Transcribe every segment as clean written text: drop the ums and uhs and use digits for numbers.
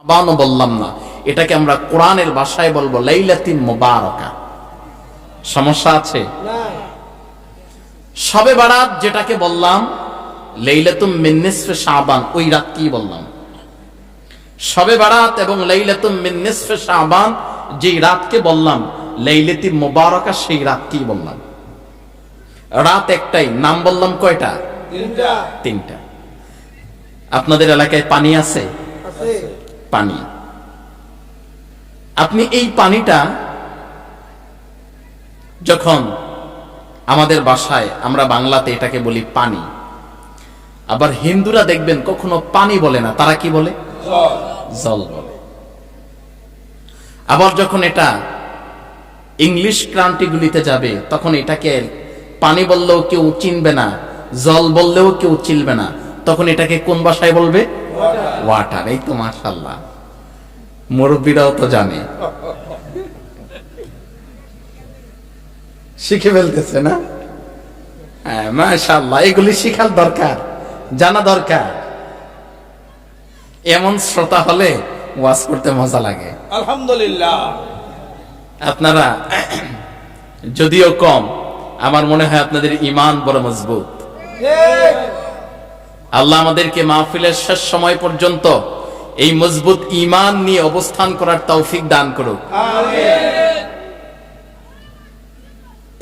শাবানও বললাম না, এটাকে আমরা কোরআনের ভাষায় বলবো লাইলাতুল মুবারাকা। সমস্যা আছে? শবে বারাত যেটাকে বললাম লাইলাতুম মিন নিসফে শাবান, ওই রাত কি বললাম? শবে বারাত এবং লাইলাতুম মিন নিসফে শাবান যেই রাতকে বললাম লাইলাতুল মুবারাকা, সেই রাত কি বললাম? রাত একটাই, নাম বললাম কয়টা? তিনটা। আপনাদের এলাকায় পানি আছে? পানি। আপনি এই পানিটা যখন আমাদের ভাষায়, আমরা বাংলাতে এটাকে বলি পানি, আবার হিন্দুরা দেখবেন কখনো পানি বলে না, তারা কি বলে? জল বলে। আবার যখন এটা ইংলিশ ক্রান্তিগুলিতে যাবে তখন এটাকে পানি বললেও কেউ চিনবে না, জল বললেও কেউ চিনবে না, তখন এটাকে কোন ভাষায় বলবে? ওয়াটার। এই তো মাশাআল্লাহ, মুরব্বীরাও তো জানে, শিখে ফেলতেছে না? হ্যাঁ মাশাআল্লাহ, এগুলি শিখার দরকার, জানা দরকার। এমন শ্রোতা হলে ওয়াজ করতে মজা লাগে। আলহামদুলিল্লাহ। আপনারা যদিও কম, আমার মনে হয় আপনাদের ঈমান বড় মজবুত। আল্লাহ আমাদেরকে মাহফিলের শেষ সময় পর্যন্ত এই মজবুত ঈমান নিয়ে অবস্থান করার তৌফিক দান করুক।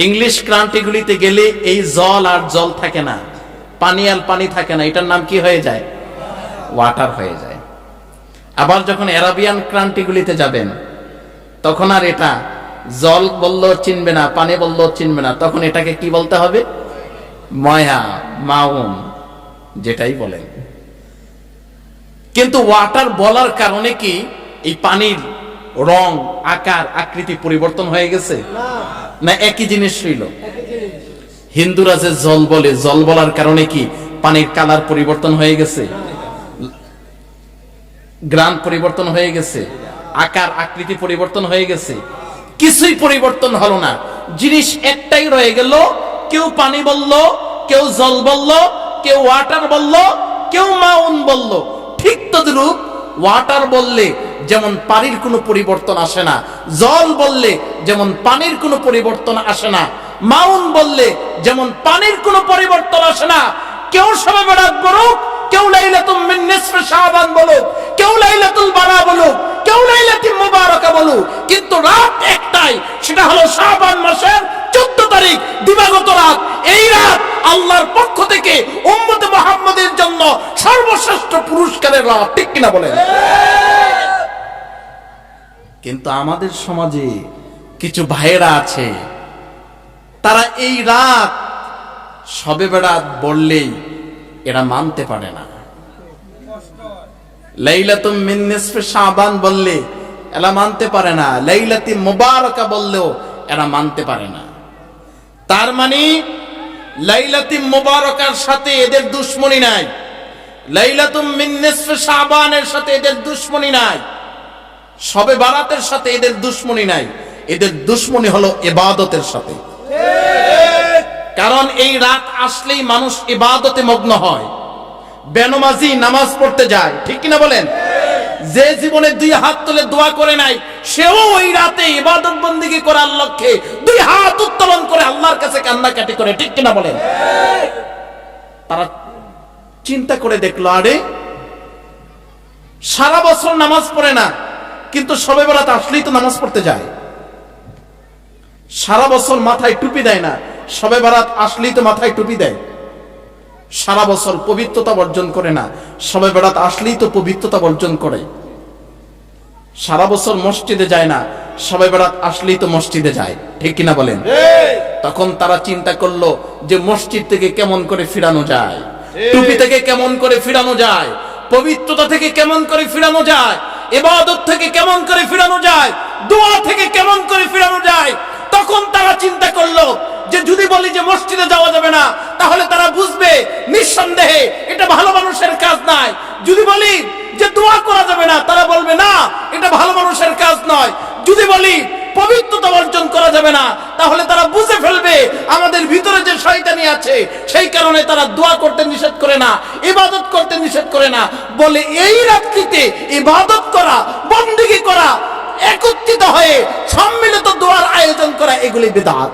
ইংলিশ ক্রান্তিগুলিতে গেলে এই জল আর জল থাকে না, পানি আর পানি থাকে না, এটার নাম কি হয়ে যায়? ওয়াটার হয়ে যায়। আবার যখন আরাবিয়ান ক্রান্তিগুলিতে যাবেন তখন আর এটা জল বললেও চিনবে না, পানি বললেও চিনবে না, তখন এটাকে কি বলতে হবে? ময়া, মাউন, যেটাই বলেন। কিন্তু ওয়াটার বলার কারণে কি এই পানির রং, আকার, আকৃতি পরিবর্তন হয়ে গেছে? না, একই জিনিস ছিল। হিন্দুরা যে জল বলে, জল বলার কারণে কি পানির কালার পরিবর্তন হয়ে গেছে? গ্রান পরিবর্তন হয়ে গেছে? আকার আকৃতি পরিবর্তন হয়ে গেছে? কিছুই পরিবর্তন হলো না, জিনিস একটাই রয়ে গেল। কেউ পানি বলল, কেউ জল বলল, কেউ ওয়াটার বলল, কেউ মাউন বলল। ঠিক তদ্রূপ ওয়াটার বললে যেমন পানির কোনো পরিবর্তন আসে না, জল বললে যেমন পানির কোনো পরিবর্তন আসে না, মাউন বললে যেমন পানির কোনো পরিবর্তন আসে না। কেউ শবে বরাত বলুক, কেউ লাইলাতুম মিন নিসফি শাবান বলুক, কেউ লাইলাতুল বারা বলুক, কেউ লাইলাতুল মুবারাকা বলুক, কিন্তু রাত একটাই, সেটা হলো শাবান মাসের 14 তারিখ দিবাগত রাত। এই রাত আল্লাহর পক্ষ থেকে উম্মতে মুহাম্মাদের জন্য সর্বশ্রেষ্ঠ পুরস্কারের রাত। ঠিক কিনা বলেন? কিন্তু আমাদের সমাজে কিছু ভাইয়েরা আছে, তারা এই রাত শবে বরাত বললেই এরা মানতে পারে না। লাইলাতুম মিন নিসফি শাবান বললে এরা মানতে পারে না, লাইলাতুল মুবারাকা বললেও এরা মানতে পারে না। তার মানে লাইলাতুল মুবারাকার সাথে এদের দুশমনি নাই, লাইলাতুম মিন নিসফি শাবানের সাথে এদের দুশমনি নাই, শবে বারাতের সাথে এদের দুশমনি নাই। এদের দুশমনি হলো ইবাদতের সাথে। কারণ এই রাত আসলেই মানুষ ইবাদতে মগ্ন হয়, বেনমাজি নামাজ পড়তে যায়। ঠিক কিনা বলেন? যে জীবনে 2 হাত তুলে দোয়া করে নাই, সেও ওই রাতে ইবাদত বন্দেগী করার লক্ষ্যে 2 হাত উত্তোলন করে আল্লাহর কাছে কান্নাকাটি করে। ঠিক কিনা বলেন? তারা চিন্তা করে দেখলো, আরে সারা বছর নামাজ পড়ে না, কিন্তু শবে বরাত আসলেই তো নামাজ পড়তে যায়। সারা বছর মাথায় টুপি দেয় না, শবে বরাত আসলেই তো মাথায় টুপি দেয়। সারা বছর পবিত্রতা বর্জন করে না, শবে বরাত আসলেই তো পবিত্রতা বর্জন করে। সারা বছর মসজিদে যায় না, শবে বরাত আসলেই তো মসজিদে যায়। ঠিক কিনা বলেন? তখন তারা চিন্তা করলো যে মসজিদ থেকে কেমন করে ফিরানো যায়, টুপি থেকে কেমন করে ফিরানো যায়, পবিত্রতা থেকে কেমন করে ফিরানো যায়, ইবাদত থেকে কেমন করে ফিরানো যায়, দোয়া থেকে কেমন করে ফিরানো যায়। তখন তারা চিন্তা করলো যে যদি বলি যে মসজিদে যাওয়া যাবে না, তাহলে তারা বুঝবে নিঃসন্দেহে এটা ভালো মানুষের কাজ নয়। যদি বলি যে দোয়া করা যাবে না, তারা বলবে না এটা ভালো মানুষের কাজ নয়। যদি বলি পবিত্রতা অর্জন করা যাবে না, তাহলে তারা বুঝে ফেলবে আমাদের ভিতরে যে শয়তানি আছে সেই কারণে তারা দোয়া করতে নিষেধ করে না, ইবাদত করতে নিষেধ করে না, বলে এই রাত্রিতে ইবাদত করা, বন্দেগী করা, একত্রিত হয়ে সম্মিলিত দোয়ার আয়োজন করা, এগুলি বিদআত।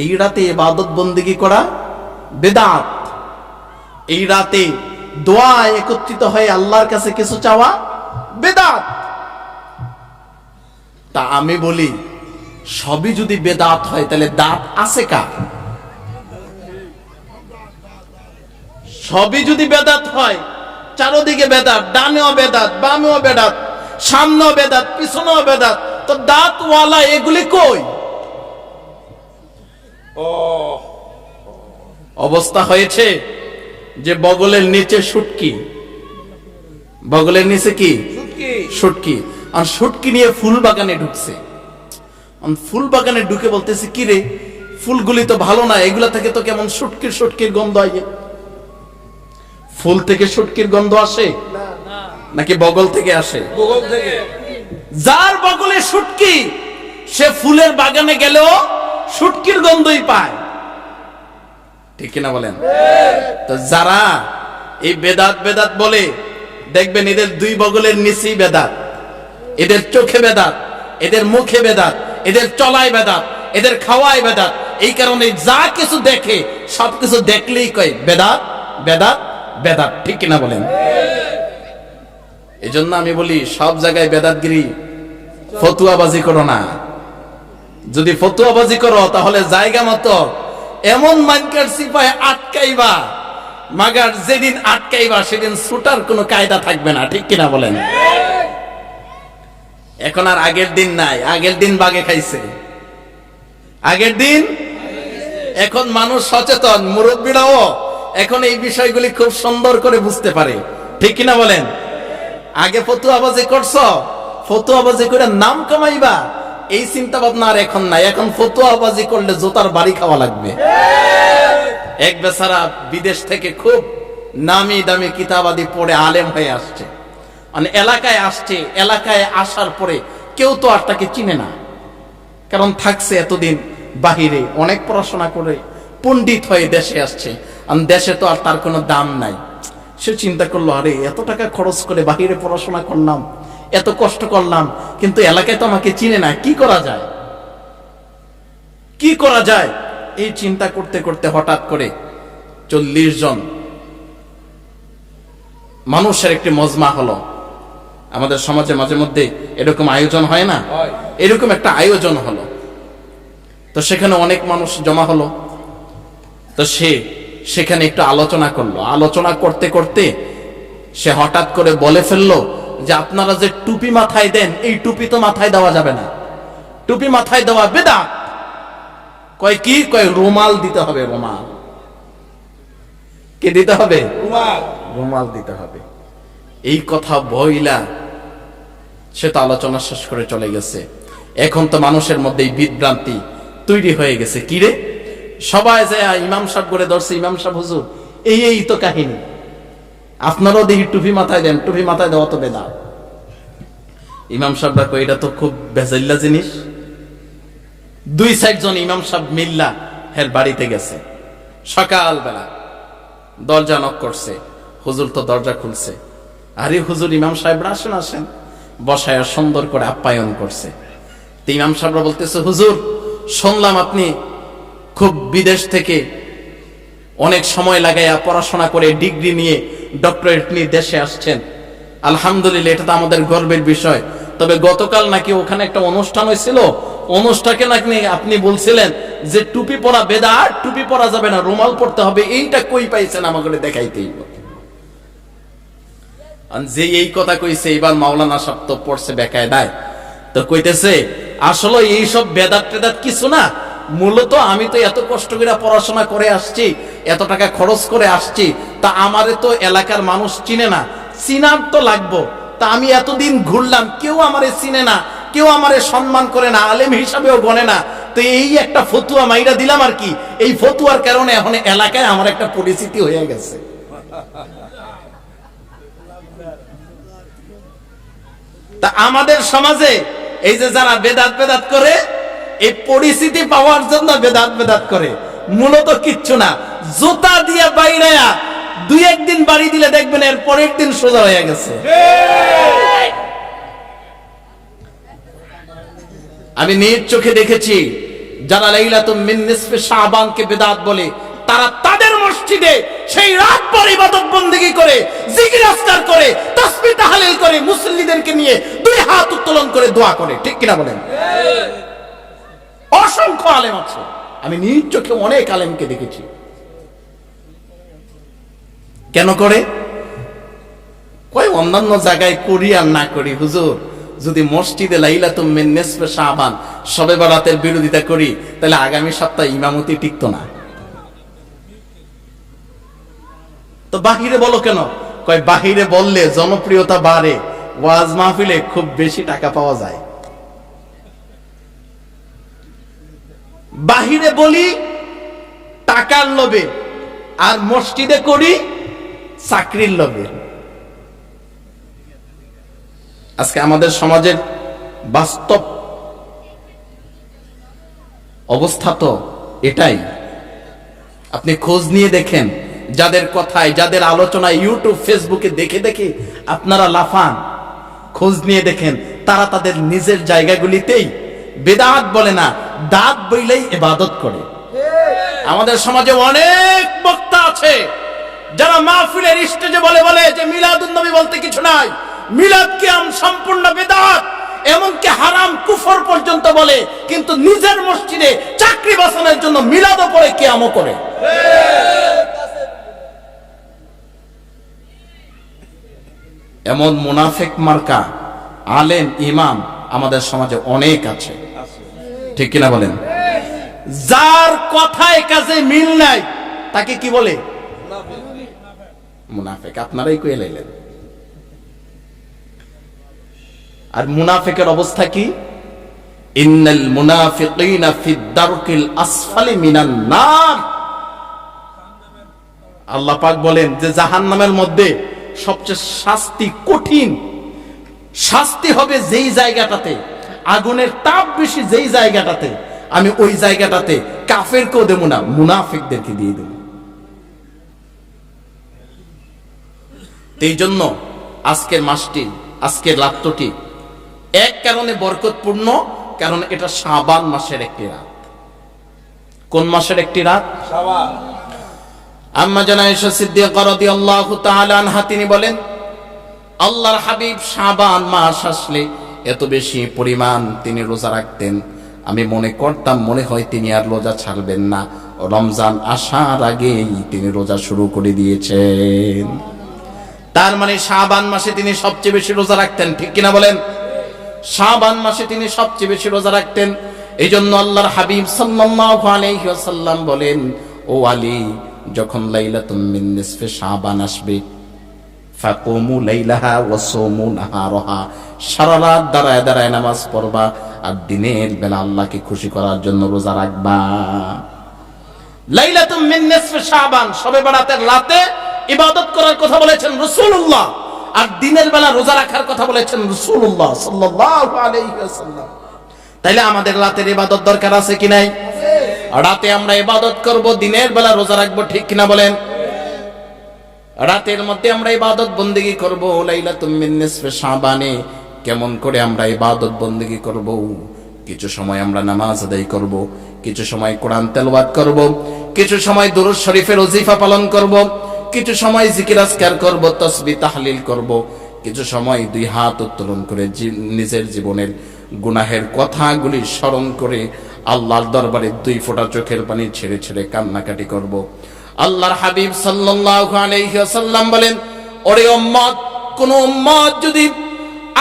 এই রাতে ইবাদত বন্দেগী করা বিদআত। এই রাতে দোয়া একত্রিত হয়ে আল্লাহর কাছে কিছু চাওয়া বিদআত। তা আমি বলি সবই যদি বেদাত হয় তাহলে দাঁত আছে কার? সবই যদি বেদাত হয়, চারদিকে বেদাত, ডানেও বেদাত, বামেও বেদাত, সামনেও বেদাত, পিছনেও বেদাত, তো দাঁতওয়ালা এগুলি কই? অবস্থা হয়েছে যে বগলের নিচে শুটকি, বগলের নিচে কি শুটকি, আর শুটকি নিয়ে ফুল বাগানে ঢুকছে। ফুল বাগানে ঢুকে বলতেছে কি রে, ফুলগুলি তো ভালো না, এগুলা থেকে তো কেমন শুটকির শুটকির গন্ধ আসে। ফুল থেকে শুটকির গন্ধ আসে নাকি বগল থেকে আসে? বগল থেকে। যার বগলে শুটকি সে ফুলের বাগানে গেলেও শুটকির গন্ধই পায়, ঠিক কিনা বলেন? তো যারা এই বেদাত বেদাত বলে, দেখবেন এদের দুই বগলের নিচেই বেদাত, এদের চোখে বেদাত, এদের মুখে বেদাত, এদের চলায় বেদাত, এদের খাওয়ায় বেদাত। এই কারণে যা কিছু দেখে সবকিছু দেখলেই কয় বেদাত বেদাত বেদাত, ঠিক কিনা বলেন? এই জন্য আমি বলি সব জায়গায় বেদাতগিরি, ফতুয়াবাজি করো না। যদি ফতুয়াবাজি করো তাহলে জায়গা মতো এমন মানকার সিপায় আটকাইবা, মাগার যেদিন আটকাইবা সেদিন ছুটার কোনো কায়দা থাকবে না, ঠিক কিনা বলেন? এখন আর আগের দিন নাই, আগের দিন বাগে খাইছে, আগের দিন। এখন মানুষ সচেতন, মুরব্বীরাও এখন এই বিষয়গুলি খুব সুন্দর করে বুঝতে পারে, ঠিক কিনা বলেন? আগে ফতুয়াবাজি করছো, ফতুয়াবাজি করে নাম কামাইবা, এই চিন্তা ভাবনা আর এখন নাই। এখন ফতুয়াবাজি করলে জোতার বাড়ি খাওয়া লাগবে। এক বেচারা বিদেশ থেকে খুব নামি দামি কিতাবাদি পড়ে আলেম হয়ে আসছে, মানে এলাকায় আসছে। এলাকায় আসার পরে কেউ তো আর তাকে চিনে না, কারণ থাকছে এতদিন বাহিরে, অনেক পড়াশোনা করে পণ্ডিত হয়ে দেশে আসছে। দেশে তো আর তার কোনো দাম নাই। সে চিন্তা করলো, আরে এত টাকা খরচ করে বাহিরে পড়াশোনা করলাম, এত কষ্ট করলাম, কিন্তু এলাকায় তো আমাকে চিনে না, কি করা যায়, কি করা যায়? এই চিন্তা করতে করতে হঠাৎ করে 40 জন মানুষের একটি মজমা হলো। আমাদের সমাজে মাঝে মধ্যে এরকম আয়োজন হয় না? এরকম একটা আয়োজন হলো। তো সেখানে অনেক মানুষ জমা হলো। তো সেখানে একটু আলোচনা করলো। আলোচনা করতে করতে সে হঠাৎ করে বলে ফেললো যে আপনারা যে টুপি মাথায় দেন, এই টুপি তো মাথায় দেওয়া যাবে না, টুপি মাথায় দেওয়া বেদাত। কয় কি? কয় রুমাল দিতে হবে। রুমাল কি দিতে হবে? রুমাল দিতে হবে। এই কথা বইলা সে তো আলোচনা শেষ করে চলে গেছে। এখন তো মানুষের মধ্যে এই বিভ্রান্তি তৈরি হয়ে গেছে, কি রে সবাই যায় ইমাম সাহেব করে ধরছে, ইমাম সাহেব হুজুর এই তো কাহিনী, আপনারাও দেখি টুপি মাথায় দেন, টুপি মাথায় দেওয়া তো বেদাত। ইমাম সাহেবরা কই এটা তো খুব বেজাইল্লা জিনিস। 2-4 জন ইমাম সাহেব মিল্লা হের বাড়িতে গেছে। সকালবেলা দরজা নক করছে, হুজুর তো দরজা খুলছে। আরে হুজুর, ইমাম সাহেবরা আসেন আসেন, বসায় সুন্দর করে আপ্যায়ন করছে। তো ইমাম সাহেবরা বলতেছে, হুজুর শুনলাম আপনি খুব বিদেশ থেকে অনেক সময় লাগাইয়া পড়াশোনা করে ডিগ্রি নিয়ে ডক্টরেট নিয়ে দেশে আসছেন, আলহামদুলিল্লাহ, এটা তো আমাদের গর্বের বিষয়। তবে গতকাল নাকি ওখানে একটা অনুষ্ঠান হয়েছিল, অনুষ্ঠানকে নাকি আপনি বলছিলেন যে টুপি পরা বেদাত, টুপি পরা যাবে না, রুমাল পরতে হবে। এইটা কই পাইছেন আমাকে দেখাইতেই। যে এই কথা কইছে এবার মাওলানা সাহেব তো পড়ছে বেকায়দায়, তো কইতেছে আসলে এইসব বেদাত টেদাত কিছু না, মূলত আমি তো এত কষ্ট করে পড়াশোনা করে আসছি, এত টাকা খরচ করে আসছি, তা আমারে তো এলাকার মানুষ চিনে না, চিনার তো লাগবো। তা আমি এতদিন ঘুরলাম, কেউ আমারে চিনে না, কেউ আমারে সম্মান করে না, আলেম হিসাবেও গণে না। তো এই একটা ফতুয়া মাইরা দিলাম আর কি, এই ফতুয়ার কারণে এখন এলাকায় আমার একটা পরিচিতি হয়ে গেছে। তা আমাদের সমাজে এই যে যারা বেদাত বেদাত করে, এই পরিস্থিতি পাওয়ার জন্য বেদাত বেদাত করে, মূলত কিচ্ছু না। জুতা দিয়ে বাইরেয়া দুই একদিন বাড়ি দিলে দেখবেন এর পরের দিন সোজা হয়ে গেছে। আমি নিজ চোখে দেখেছি যারা লাইলাতুল মিন নিসফে শাবানকে বেদাত বলে, তারা তাদের মসজিদে সেই রাত পর ইবাদত বন্দেগী করে, জিকির আজকার করে, তাসবিহ তাহলিল করে, মুসল্লিদেরকে নিয়ে দুই হাত উত্তোলন করে দোয়া করে। ঠিক কিনা বলেন? অসংখ্য আলেম আছে, আমি নিজ চোখে অনেক আলেমকে দেখেছি। কেন করে? কয় অন্যান্য জায়গায় করি আর না করি, হুজুর যদি মসজিদে লাইলাতুল মিন নিসফে শাবান শবে বরাতের বিরোধিতা করি তাহলে আগামী সপ্তাহে ইমামতি টিকতো না। তো বাহিরে বলো কেন? কয় বাহিরে বললে জনপ্রিয়তা বাড়ে, ওয়াজ মাহফিলে খুব বেশি টাকা পাওয়া যায়। বাহিরে বলি টাকার লোভে, আর মসজিদে করি চাকরির লোভে। আজকে আমাদের সমাজের বাস্তব অবস্থা তো এটাই। আপনি খোঁজ নিয়ে দেখেন, যাদের কথায়, যাদের আলোচনায় ইউটিউব ফেসবুকে দেখে দেখে আপনারা লাফান, খোঁজ নিয়ে দেখেন তারা তাদের নিজের জায়গাগুলিতেই বেদাত বলে না, দাঁত বইলেই ইবাদত করে। আমাদের সমাজে অনেক বক্তা আছে যারা মাহফিলের স্টেজে বলে যে মিলাদুন নবী বলতে কিছু নাই, মিলাদ কিয়াম সম্পূর্ণ বেদাত, এমনকি হারাম কুফর পর্যন্ত বলে, কিন্তু নিজের মসজিদে চাকরি বাঁচানোর জন্য মিলাদও পড়ে কিয়ামও করে। এমন মুনাফিক মার্কা আলেম ইমাম আমাদের সমাজে অনেক আছে। ঠিক কিনা বলেন? যার কথায় কাজে মিল নাই তাকে কি বলে? মুনাফিক। আপনারাই কয়ে লাইলেন। আর মুনাফিকের অবস্থা কি? ইন্নাল মুনাফিকিনা ফিদ দারকিল আসফালি মিনান নার। আল্লাহ পাক বলেন যে জাহান্নামের মধ্যে সবচেয়ে শাস্তি কঠিন শাস্তি হবে যেই জায়গাটাতে আগুনের তাপ বেশি, যেই জায়গাটাতে, আমি ওই জায়গাটাতে কাফেরকেও দেব না, মুনাফিকদেরকে দিয়ে দেব। এই জন্য আজকের মাসটি, আজকের রাত্রটি এক কারণে বরকতপূর্ণ, কারণ এটা শাবান মাসের একটি রাত। কোন মাসের একটি রাত? শাবান। আম্মা জানা আয়েশা সিদ্দিকা রাদিয়াল্লাহু তাআলা আনহা তিনি বলেন, আল্লাহর হাবিব শাবান মাস আসলে এত বেশি পরিমাণ তিনি রোজা রাখতেন, আমি মনে করতাম মনে হয় তিনি আর রোজা ছাড়বেন না, রমজান আসার আগেই তিনি রোজা শুরু করে দিয়েছেন। তার মানে শাবান মাসে তিনি সবচেয়ে বেশি রোজা রাখতেন। ঠিক কিনা বলেন? শাবান মাসে তিনি সবচেয়ে বেশি রোজা রাখতেন। এই জন্য আল্লাহর হাবিব সাল্লাল্লাহু আলাইহি ওয়াসাল্লাম বলেন, ও আলী, যখন লাইলাতুল মিন নিসফে শাবান আসবে, ফাকুমু লাইলাহা ওয়া সুমু নাহারাহা, সারা রাত দাঁড়ায় দাঁড়ায় নামাজ পড়বা আর দিনের বেলা আল্লাহকে খুশি করার জন্য রোজা রাখবা। লাইলাতুল মিন নিসফে শাবান শবে বরাতের রাতে ইবাদত করার কথা বলেছেন রাসূলুল্লাহ, আর দিনের বেলা রোজা রাখার কথা বলেছেন রাসূলুল্লাহ সাল্লাল্লাহু আলাইহি ওয়াসাল্লাম। তাইলে আমাদের রাতের ইবাদত দরকার আছে কি নাই? রাতে আমরা ইবাদত করব, দিনের বেলা রোজা রাখবো। ঠিক কিনা বলেন? রাতের মধ্যে আমরা ইবাদত বন্দেগী করব। লাইলাতুল মিন নিসফে শাবানে কেমন করে আমরা ইবাদত বন্দেগী করব? কিছু সময় আমরা নামাজ আদায় করব, কিছু সময় কোরআন তেলাওয়াত করব, কিছু সময় দুরূদ শরীফের ওজিফা পালন করব, কিছু সময় জিকির আজকার করব, তাসবিহ তাহলিল করব, কিছু সময় দুই হাত উত্তোলন করে নিজের জীবনের গুনাহের কথাগুলি স্মরণ করে আল্লাহর দরবারে দুই ফোঁটা চোখের পানি ছেড়ে ছেড়ে কান্নাকাটি করব। আল্লাহর হাবিব সাল্লাল্লাহু আলাইহি ওয়াসাল্লাম বলেন, ওরে উম্মত, কোন উম্মত যদি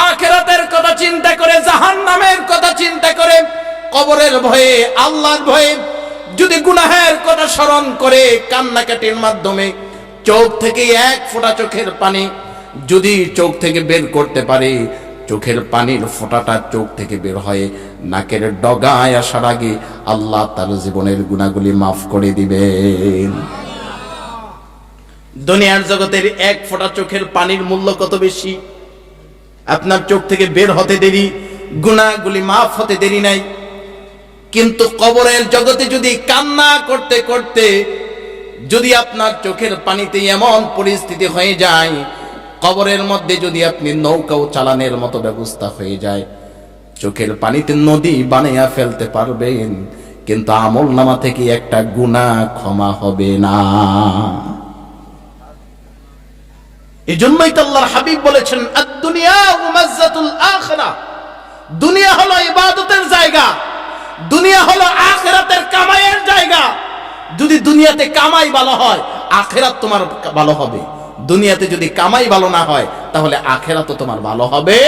আখিরাতের কথা চিন্তা করে, জাহান্নামের কথা চিন্তা করে, কবরের ভয়ে, আল্লাহর ভয়ে যদি গুনাহের কথা স্মরণ করে কান্নাকাটির মাধ্যমে চোখ থেকে এক ফোঁটা চোখের পানি যদি চোখ থেকে বের করতে পারে, চোখের পানির ফোঁটাটা চোখ থেকে বের হয় নাকের ডগায় আসার আগে আল্লাহ তার জীবনের গুনাহগুলি মাফ করে দিবেন। দুনিয়ার জগতের এক ফোঁটা চোখের পানির মূল্য কত বেশি? আপনার চোখ থেকে বের হতে দেরি, গুনাহগুলি মাফ হতে দেরি নাই। কিন্তু কবরের জগতে যদি কান্না করতে করতে যদি আপনার চোখের পানিতে এমন পরিস্থিতি হয়ে যায়, কবরের মধ্যে যদি আপনি নৌকাও চালানোর মতো ব্যবস্থা হয়ে যায়, চোখের পানিতে নদী বানাইয়া ফেলতে পারবেন, কিন্তু আমলনামা থেকে একটা গুনাহ ক্ষমা হবে না। এজন্যই তো আল্লাহর হাবিব বলেছেন, আদ-দুনিয়া মাযযাতুল আখিরাহ, দুনিয়া হলো ইবাদতের জায়গা, দুনিয়া হলো আখিরাতের কামাইয়ের জায়গা। যদি দুনিয়াতে কামাই ভালো হয়, আখিরাত তোমার ভালো হবে। দুনিয়াতে যদি কামাই ভালো না হয়, তাহলে আখিরাতও তোমার ভালো হবে